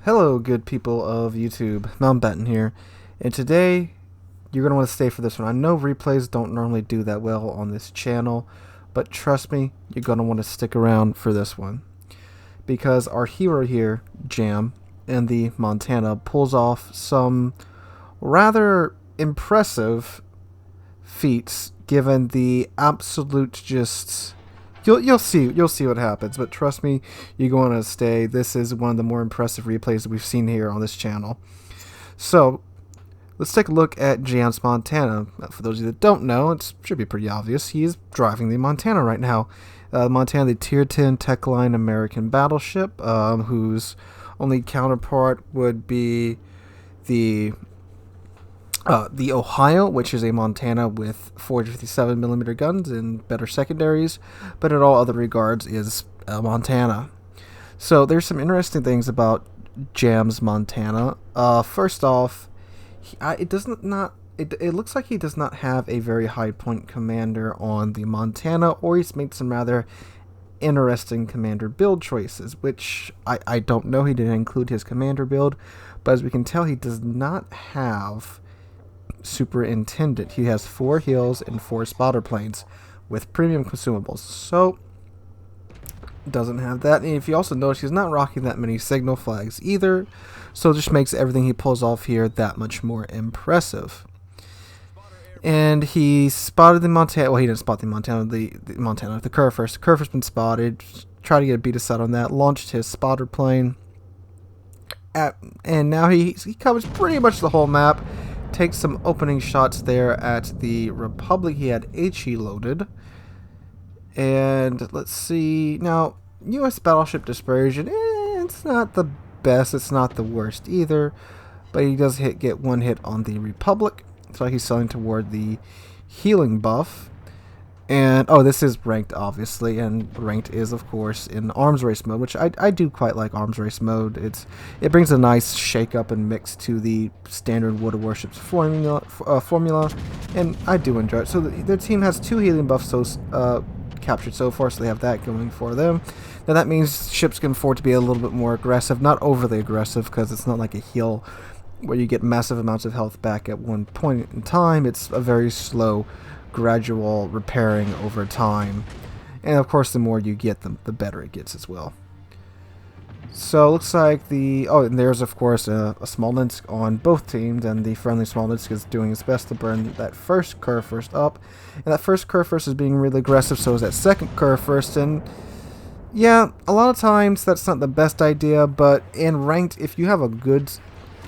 Hello, good people of YouTube. Mountbatten here, and today you're going to want to stay for this one. I know replays don't normally do that well on this channel, but trust me, you're going to want to stick around for this one. Because our hero here, Jam, in the Montana, pulls off some rather impressive feats given the absolute just... You'll see what happens, but trust me, you're going to stay. This is one of the more impressive replays that we've seen here on this channel. So let's take a look at Jam's Montana. For those of you that don't know, it should be pretty obvious. He is driving the Montana right now. Montana, the Tier 10 tech line American battleship, whose only counterpart would be the Ohio, which is a Montana with 457mm guns and better secondaries, but in all other regards is Montana. So there's some interesting things about Jam's Montana. First off, it looks like he does not have a very high point commander on the Montana, or he's made some rather interesting commander build choices, which I don't know. He didn't include his commander build, but as we can tell, he does not have superintendent. He has 4 heals and 4 spotter planes with premium consumables, so doesn't have that. And if you also notice, he's not rocking that many signal flags either, so it just makes everything he pulls off here that much more impressive. And he spotted the Montana. Well, he didn't spot the Montana. The Montana, the Curve first. The Curve has been spotted. Tried to get a beat us out on that. Launched his spotter plane. And now he covers pretty much the whole map. Takes some opening shots there at the Republic. He had HE loaded. And let's see. Now, U.S. battleship dispersion, it's not the best. It's not the worst either. But he does get one hit on the Republic. So he's selling toward the healing buff. And, oh, this is ranked, obviously, and ranked is, of course, in arms race mode, which I do quite like arms race mode. It brings a nice shake-up and mix to the standard World of Warships formula, and I do enjoy it. So their team has 2 healing buffs captured so far, so they have that going for them. Now that means ships can afford to be a little bit more aggressive, not overly aggressive, because it's not like a heal where you get massive amounts of health back at one point in time. It's a very slow, gradual repairing over time, and of course the more you get, the better it gets as well. So it looks like and there's of course a Smolensk on both teams, and the friendly Smolensk is doing its best to burn that first curve first up, and that first curve first is being really aggressive, so is that second curve first. And yeah, a lot of times that's not the best idea, but in ranked, if you have a good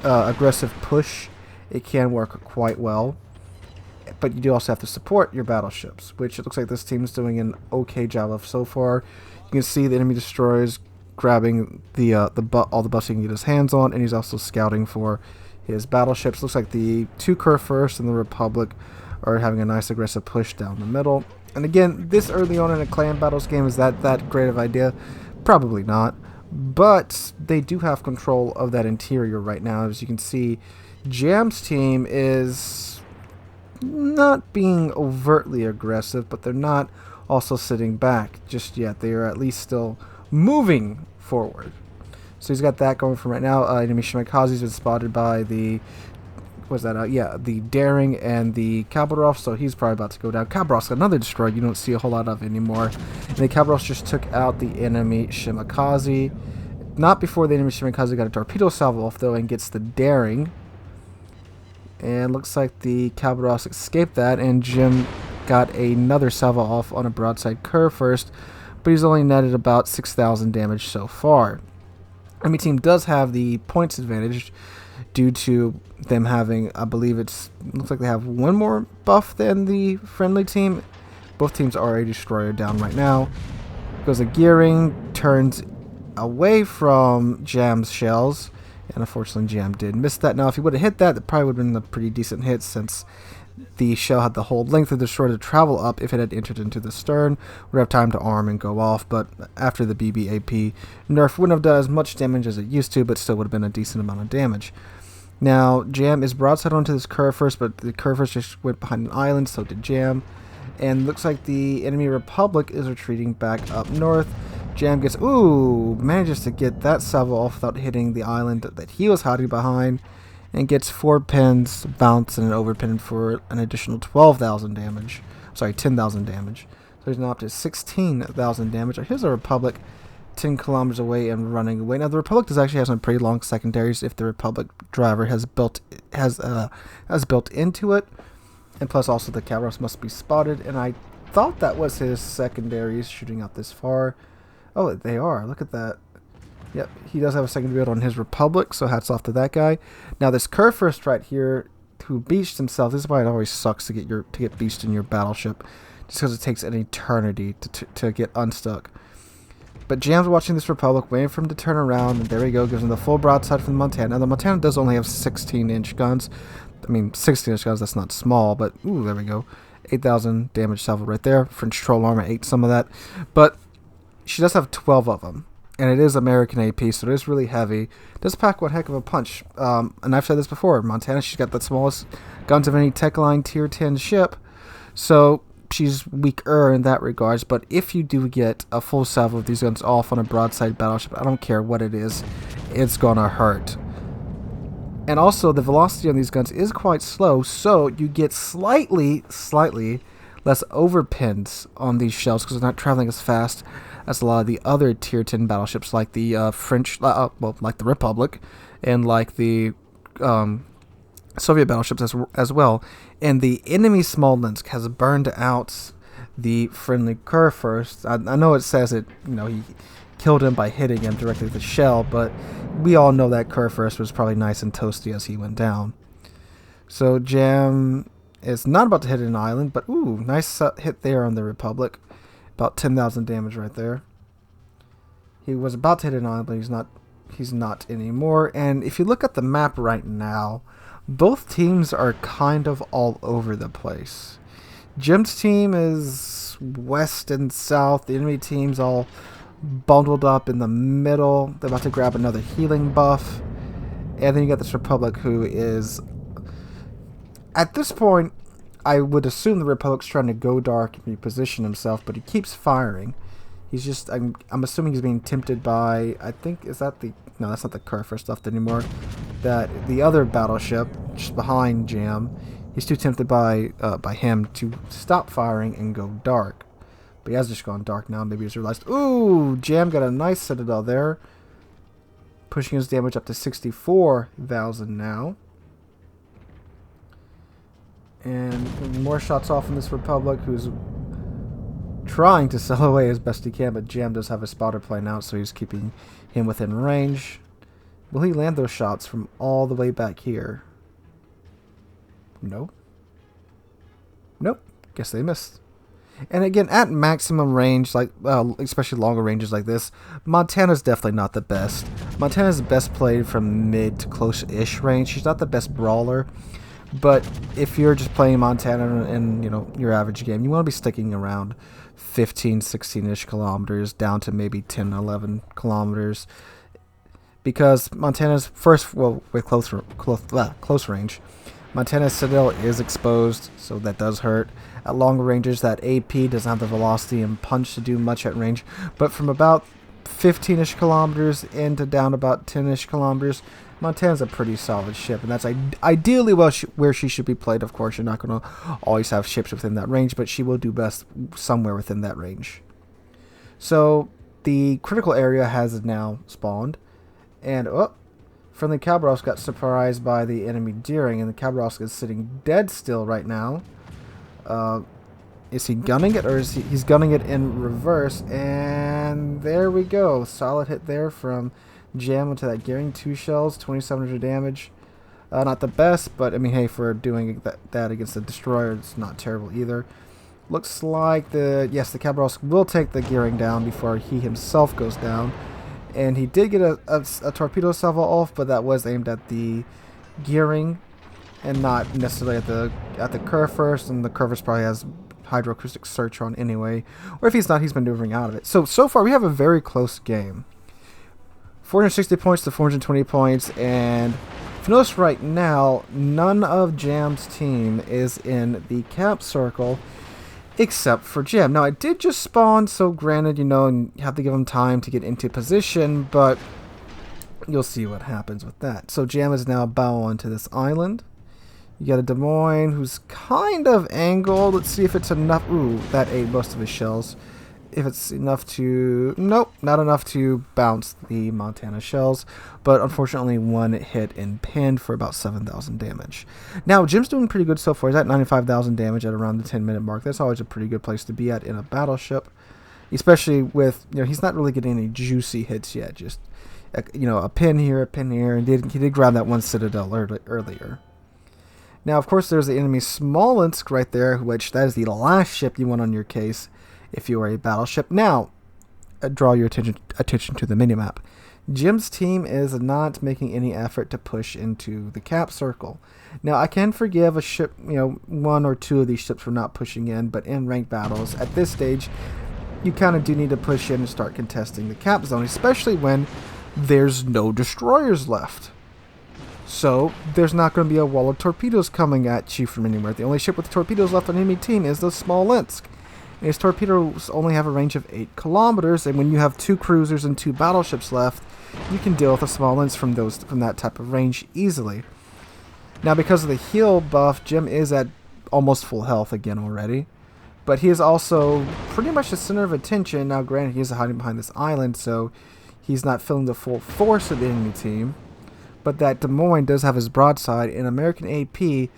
aggressive push, it can work quite well. But you do also have to support your battleships, which it looks like this team is doing an okay job of so far. You can see the enemy destroyers grabbing all the buffs he can get his hands on, and he's also scouting for his battleships. Looks like the 2 Curve first and the Republic are having a nice aggressive push down the middle. And again, this early on in a clan battles game, is that great of an idea? Probably not. But they do have control of that interior right now. As you can see, Jam's team is not being overtly aggressive, but they're not also sitting back just yet. They are at least still moving forward. So he's got that going for right now. Enemy Shimikazes been spotted by the the Daring and the Khabarov, so he's probably about to go down. Khabarov's another destroyer you don't see a whole lot of anymore. And the Khabarov just took out the enemy Shimikaze. Not before the enemy Shimikaze got a torpedo salvo off though, and gets the Daring. And looks like the Khabarovs escaped that, and Jim got another salvo off on a broadside curve first, but he's only netted about 6,000 damage so far. Enemy team does have the points advantage due to them having, I believe looks like they have 1 more buff than the friendly team. Both teams are a destroyer down right now. Goes a gearing, turns away from Jam's shells. And unfortunately, Jam did miss that. Now, if he would have hit that, it probably would have been a pretty decent hit, since the shell had the whole length of the destroyer to travel up. If it had entered into the stern, would have time to arm and go off. But after the BBAP nerf, wouldn't have done as much damage as it used to, but still would have been a decent amount of damage. Now, Jam is broadside onto this curve first, but the curve first just went behind an island, so did Jam. And looks like the enemy Republic is retreating back up north. Jam gets, manages to get that salvo off without hitting the island that he was hiding behind, and gets 4 pins, bounce, and an overpin for an additional 12,000 damage. Sorry, 10,000 damage. So he's now up to 16,000 damage. Here's a Republic 10 kilometers away and running away. Now the Republic does actually have some pretty long secondaries if the Republic driver has built into it, and plus also the Cabros must be spotted. And I thought that was his secondaries shooting out this far. Oh, they are. Look at that. Yep, he does have a secondary build on his Republic, so hats off to that guy. Now this Kurfürst right here, who beached himself. This is why it always sucks to get beached in your battleship, just because it takes an eternity to get unstuck. But Jam's watching this Republic, waiting for him to turn around, and there we go, gives him the full broadside from the Montana. Now the Montana does only have 16-inch guns. I mean, 16-inch guns, that's not small, but ooh, there we go. 8,000 damage salvo right there. French troll armor ate some of that. But she does have 12 of them, and it is American AP, so it is really heavy. It does pack one heck of a punch. And I've said this before, Montana, she's got the smallest guns of any Tech Line Tier 10 ship, so she's weaker in that regards. But if you do get a full salvo of these guns off on a broadside battleship, I don't care what it is, it's gonna hurt. And also the velocity on these guns is quite slow, so you get slightly less overpins on these shells because they're not traveling as fast as a lot of the other Tier 10 battleships, like the French, like the Republic, and like the Soviet battleships as well. And the enemy Smolensk has burned out the friendly Kurfürst. I know it says it, he killed him by hitting him directly with the shell, but we all know that Kurfürst was probably nice and toasty as he went down. So Jam is not about to hit an island, but ooh, nice hit there on the Republic. About 10,000 damage right there. He was about to hit an island, but he's not anymore. And if you look at the map right now, both teams are kind of all over the place. Jim's team is west and south. The enemy team's all bundled up in the middle. They're about to grab another healing buff. And then you got this Republic who is, at this point, I would assume the Republic's trying to go dark and reposition himself, but he keeps firing. He's just, I'm assuming he's being tempted by, I think, is that the, no, that's not the Kurfürst stuff anymore. That the other battleship, just behind Jam, he's too tempted by him to stop firing and go dark. But he has just gone dark now. Maybe he's realized, ooh, Jam got a nice citadel there. Pushing his damage up to 64,000 now. And more shots off in this Republic, who's trying to sell away as best he can, but Jam does have a spotter plane out, so he's keeping him within range. Will he land those shots from all the way back here? Nope. Nope. Guess they missed. And again, at maximum range, like especially longer ranges like this, Montana's definitely not the best. Montana's best played from mid to close-ish range. She's not the best brawler. But if you're just playing Montana in your average game, you want to be sticking around 15, 16-ish kilometers down to maybe 10, 11 kilometers. Because Montana's with close range, Montana's citadel is exposed, so that does hurt. At longer ranges, that AP doesn't have the velocity and punch to do much at range. But from about 15-ish kilometers into down about 10-ish kilometers, Montana's a pretty solid ship, and that's ideally where she should be played. Of course, you're not going to always have ships within that range, but she will do best somewhere within that range. So the critical area has now spawned, and friendly Khabarovsk got surprised by the enemy Deering, and the Khabarovsk is sitting dead still right now. Is he gunning it, or is he's gunning it in reverse? And there we go, solid hit there from Jam into that gearing. 2 shells, 2,700 damage. Not the best, but I mean, hey, for doing that against the destroyer, it's not terrible either. Looks like the Khabarovsk will take the gearing down before he himself goes down, and he did get a torpedo salvo off, but that was aimed at the gearing and not necessarily at the Kurfürst, and the Kurfürst probably has hydroacoustic search on anyway, or if he's not, he's maneuvering out of it. So far we have a very close game. 460 points to 420 points, and if you notice right now, none of Jam's team is in the cap circle, except for Jam. Now, I did just spawn, so granted, and you have to give him time to get into position, but you'll see what happens with that. So Jam is now bow onto this island. You got a Des Moines who's kind of angled. Let's see if it's enough. Ooh, that ate most of his shells. If it's enough to... Nope, not enough to bounce the Montana shells. But unfortunately, one hit and pinned for about 7,000 damage. Now, Jim's doing pretty good so far. He's at 95,000 damage at around the 10-minute mark. That's always a pretty good place to be at in a battleship. Especially with, he's not really getting any juicy hits yet. Just, a pin here, a pin here. And he did grab that one Citadel earlier. Now, of course, there's the enemy Smolensk right there, which that is the last ship you want on your case if you are a battleship. Now, draw your attention to the minimap. Jim's team is not making any effort to push into the cap circle. Now, I can forgive a ship, one or two of these ships for not pushing in, but in ranked battles, at this stage, you kind of do need to push in and start contesting the cap zone, especially when there's no destroyers left. So, there's not going to be a wall of torpedoes coming at you from anywhere. The only ship with torpedoes left on the enemy team is the Smolensk. And his torpedoes only have a range of 8 kilometers, and when you have 2 cruisers and 2 battleships left, you can deal with a Smolensk from that type of range easily. Now, because of the heal buff, Jim is at almost full health again already. But he is also pretty much the center of attention. Now, granted, he is hiding behind this island, so he's not feeling the full force of the enemy team. But that Des Moines does have his broadside. In American AP,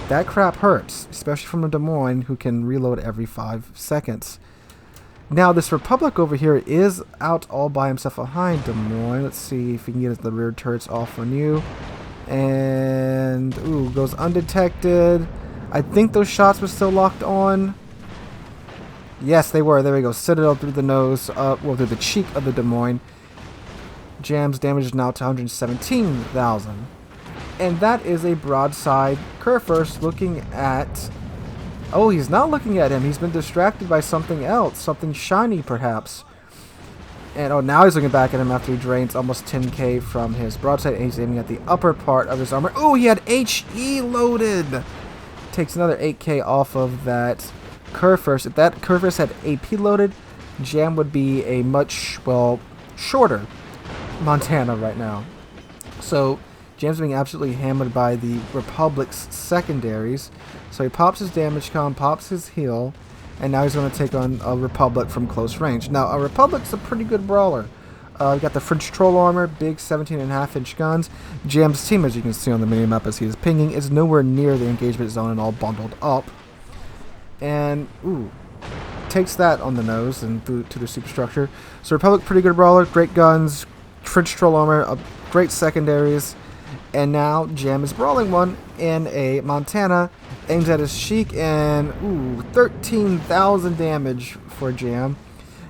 that crap hurts, especially from a Des Moines who can reload every 5 seconds. Now, this Republic over here is out all by himself behind Des Moines. Let's see if we can get the rear turrets off on you. And, ooh, goes undetected. I think those shots were still locked on. Yes, they were. There we go. Citadel through the nose, through the cheek of the Des Moines. Jam's damage is now to 117,000. And that is a broadside Kurfürst looking at... Oh, he's not looking at him. He's been distracted by something else. Something shiny, perhaps. And, oh, now he's looking back at him after he drains almost 10k from his broadside. And he's aiming at the upper part of his armor. Oh, he had HE loaded! Takes another 8k off of that Kurfürst. If that Kurfürst had AP loaded, Jam would be a much, shorter Montana right now. So Jam's being absolutely hammered by the Republic's secondaries. So he pops his damage con, pops his heal, and now he's going to take on a Republic from close range. Now, a Republic's a pretty good brawler. We got the French troll armor, big 17.5-inch guns. Jam's team, as you can see on the minimap as he is pinging, is nowhere near the engagement zone and all bundled up. And, ooh, takes that on the nose and through to the superstructure. So Republic, pretty good brawler, great guns, French troll armor, great secondaries. And now Jam is brawling one in a Montana, aims at his cheek, and ooh, 13,000 damage for Jam.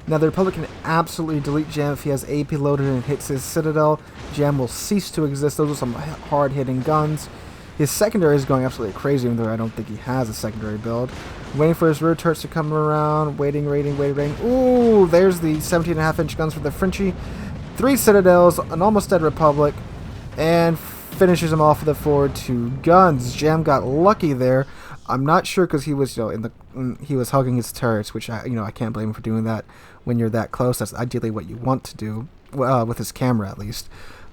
Now the Republic can absolutely delete Jam if he has AP loaded and hits his Citadel. Jam will cease to exist. Those are some hard-hitting guns. His secondary is going absolutely crazy, even though I don't think he has a secondary build. Waiting for his rear turrets to come around. Waiting. Ooh, there's the 17.5-inch guns for the Frenchie. 3 Citadels, an almost dead Republic, and finishes him off with the forward 2 guns. Jam got lucky there. I'm not sure because he was, he was hugging his turrets, which I can't blame him for doing that when you're that close. That's ideally what you want to do, with his camera at least.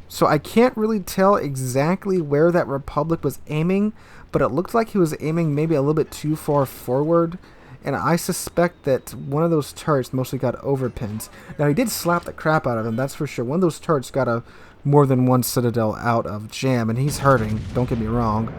So I can't really tell exactly where that Republic was aiming, but it looked like he was aiming maybe a little bit too far forward. And I suspect that one of those turrets mostly got overpins. Now, he did slap the crap out of him, that's for sure. One of those turrets got more than one Citadel out of Jam, and he's hurting, don't get me wrong.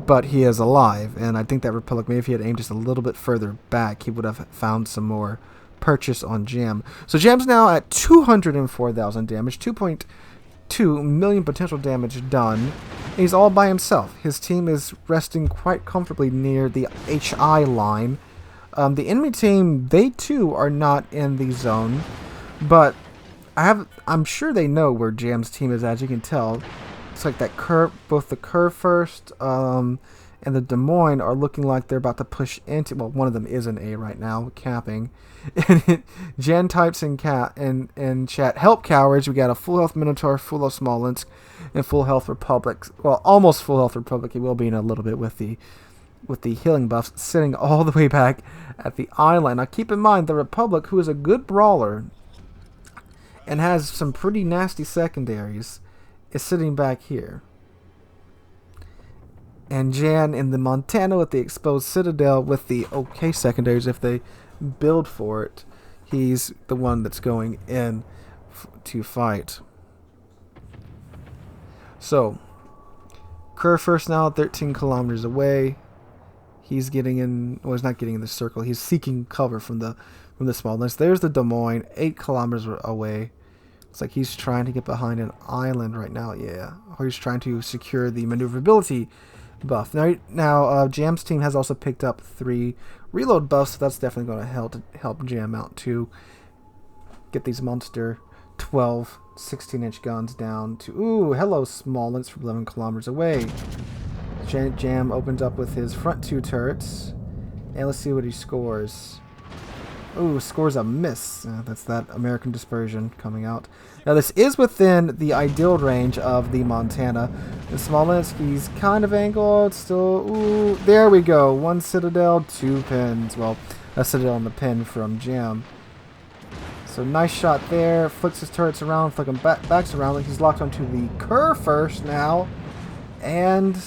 But he is alive, and I think that Republic, maybe if he had aimed just a little bit further back, he would have found some more purchase on Jam. So Jam's now at 204,000 damage, 2.2 million potential damage done. And he's all by himself. His team is resting quite comfortably near the HI line. The enemy team, they too are not in the zone, but I'm sure they know where Jam's team is, as you can tell. It's like that both the Kurfürst and the Des Moines are looking like they're about to push into, well, one of them is an A right now, capping. And Jan types in chat, help cowards, we got a full health Minotaur, full health Smolensk, and full health Republic. Well, almost full health Republic, he will be in a little bit with the with the healing buffs sitting all the way back at the island. Now keep in mind, the Republic, who is a good brawler and has some pretty nasty secondaries, is sitting back here. And Jan in the Montana with the exposed Citadel with the okay secondaries if they build for it. He's the one that's going in to fight. So, Kerr first now 13 kilometers away. He's getting in, well, he's not getting in the circle. He's seeking cover from the small list. There's the Des Moines, 8 kilometers away. It's like he's trying to get behind an island right now, yeah. Or he's trying to secure the maneuverability buff. Now Jam's team has also picked up 3 reload buffs, so that's definitely going to help Jam out to get these monster 12 16-inch guns down to, ooh, hello small links from 11 kilometers away. Jam opens up with his front 2 turrets, and let's see what he scores. Ooh, scores a miss. That's that American dispersion coming out. Now this is within the ideal range of the Montana. The Smolenski's kind of angled, still, ooh, there we go. 1 Citadel, 2 pins. Well, a Citadel and the pin from Jam. So nice shot there. Flicks his turrets around, flick him backs around. Like he's locked onto the Kerr first now. And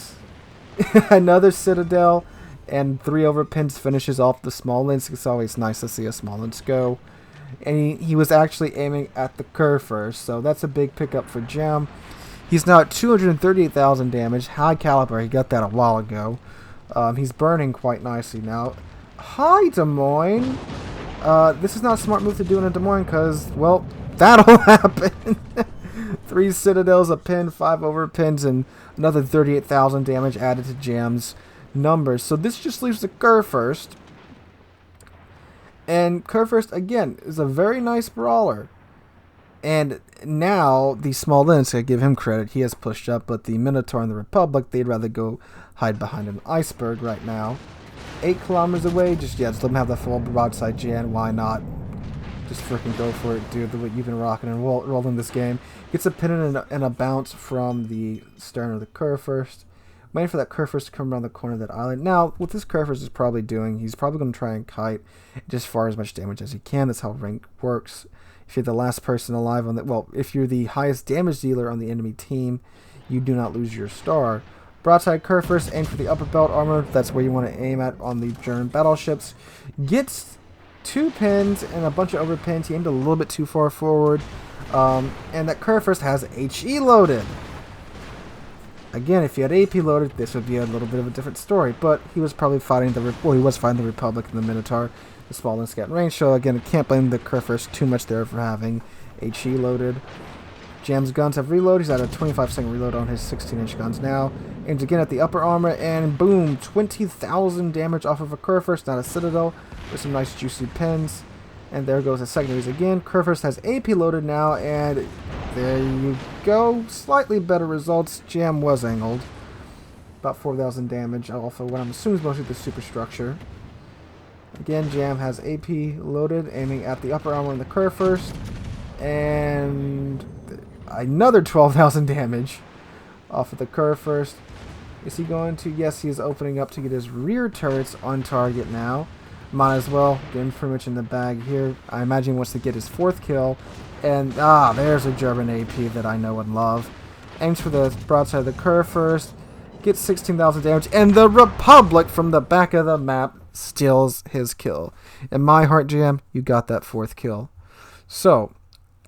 another Citadel. And 3 overpins finishes off the Smolensk. It's always nice to see a Smolensk go. And he was actually aiming at the Kerr first. So that's a big pickup for Jam. He's now at 238,000 damage. High caliber. He got that a while ago. He's burning quite nicely now. Hi, Des Moines. This is not a smart move to do in a Des Moines because, well, that'll happen. 3 Citadels, a pin, 5 overpins, and another 38,000 damage added to Jam's numbers. So this just leaves the Kerr first. And Kerr first, again, is a very nice brawler. And now the Smolensk, I give him credit, he has pushed up, but the Minotaur and the Republic, they'd rather go hide behind an iceberg right now. 8 kilometers away, just let them have the full broadside Jan, why not? Just freaking go for it, dude, the way you've been rocking and rolling this game. Gets a pin and a bounce from the stern of the Kerr first. Waiting for that Kerr first to come around the corner of that island. Now, what this Kerr first is probably doing, he's probably going to try and kite just far as much damage as he can. That's how rank works. If you're the last person alive on the, well, if you're the highest damage dealer on the enemy team, you do not lose your star. Broadside Kerr first, aim for the upper belt armor. That's where you want to aim at on the German battleships. Gets 2 pins and a bunch of overpins. He aimed a little bit too far forward. And that Kerr first has HE loaded. Again, if he had AP loaded, this would be a little bit of a different story. But he was probably fighting the Republic and the Minotaur, the Smolensk at range. So again, I can't blame the Kerr first too much there for having HE loaded. Jam's guns have reloaded. He's at a 25-second reload on his 16-inch guns now. Aims again at the upper armor, and boom, 20,000 damage off of a Kerr first, not a Citadel, with some nice juicy pins. And there goes the secondaries again. Kerr first has AP loaded now, and there you go. Slightly better results. Jam was angled. About 4,000 damage off of what I'm assuming is mostly the superstructure. Again, Jam has AP loaded, aiming at the upper armor and the Kerr first. And another 12,000 damage off of the Kerr first. Is he going to? Yes, he is opening up to get his rear turrets on target now. Might as well. Getting pretty much in the bag here. I imagine he wants to get his 4th kill. And, there's a German AP that I know and love. Aims for the broadside of the Kerr first. Gets 16,000 damage. And the Republic from the back of the map steals his kill. In my heart, Jam, you got that 4th kill. So,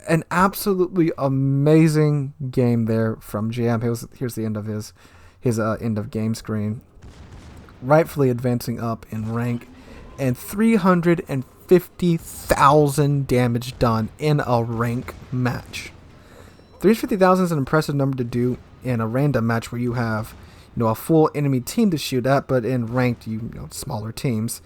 an absolutely amazing game there from Jam. Here's the end of his end of game screen. Rightfully advancing up in rank. And 350,000 damage done in a rank match. 350,000 is an impressive number to do in a random match where you have, a full enemy team to shoot at, but in ranked, smaller teams.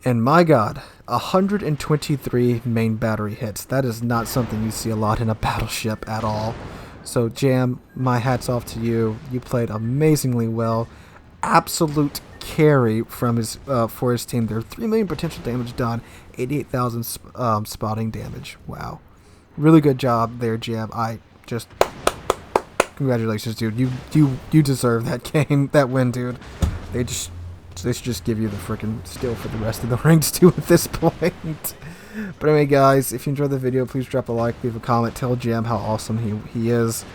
And my God, 123 main battery hits. That is not something you see a lot in a battleship at all. So Jam, my hat's off to you. You played amazingly well. Absolute carry from his for his team there. 3 million potential damage done, 88,000 spotting damage. Wow, really good job there, Jam. Congratulations, dude. You deserve that game, that win, dude. They just So they should just give you the freaking steal for the rest of the ranks too at this point. But anyway, guys, if you enjoyed the video, please drop a like, leave a comment, tell Jam how awesome he is.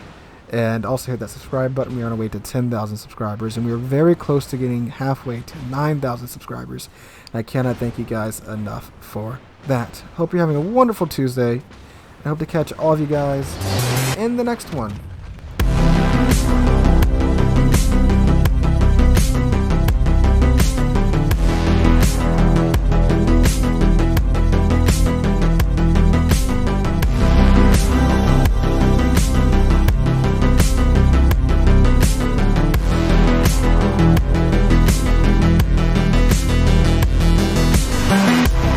And also hit that subscribe button. We are on our way to 10,000 subscribers, and we are very close to getting halfway to 9,000 subscribers. And I cannot thank you guys enough for that. Hope you're having a wonderful Tuesday. I hope to catch all of you guys in the next one.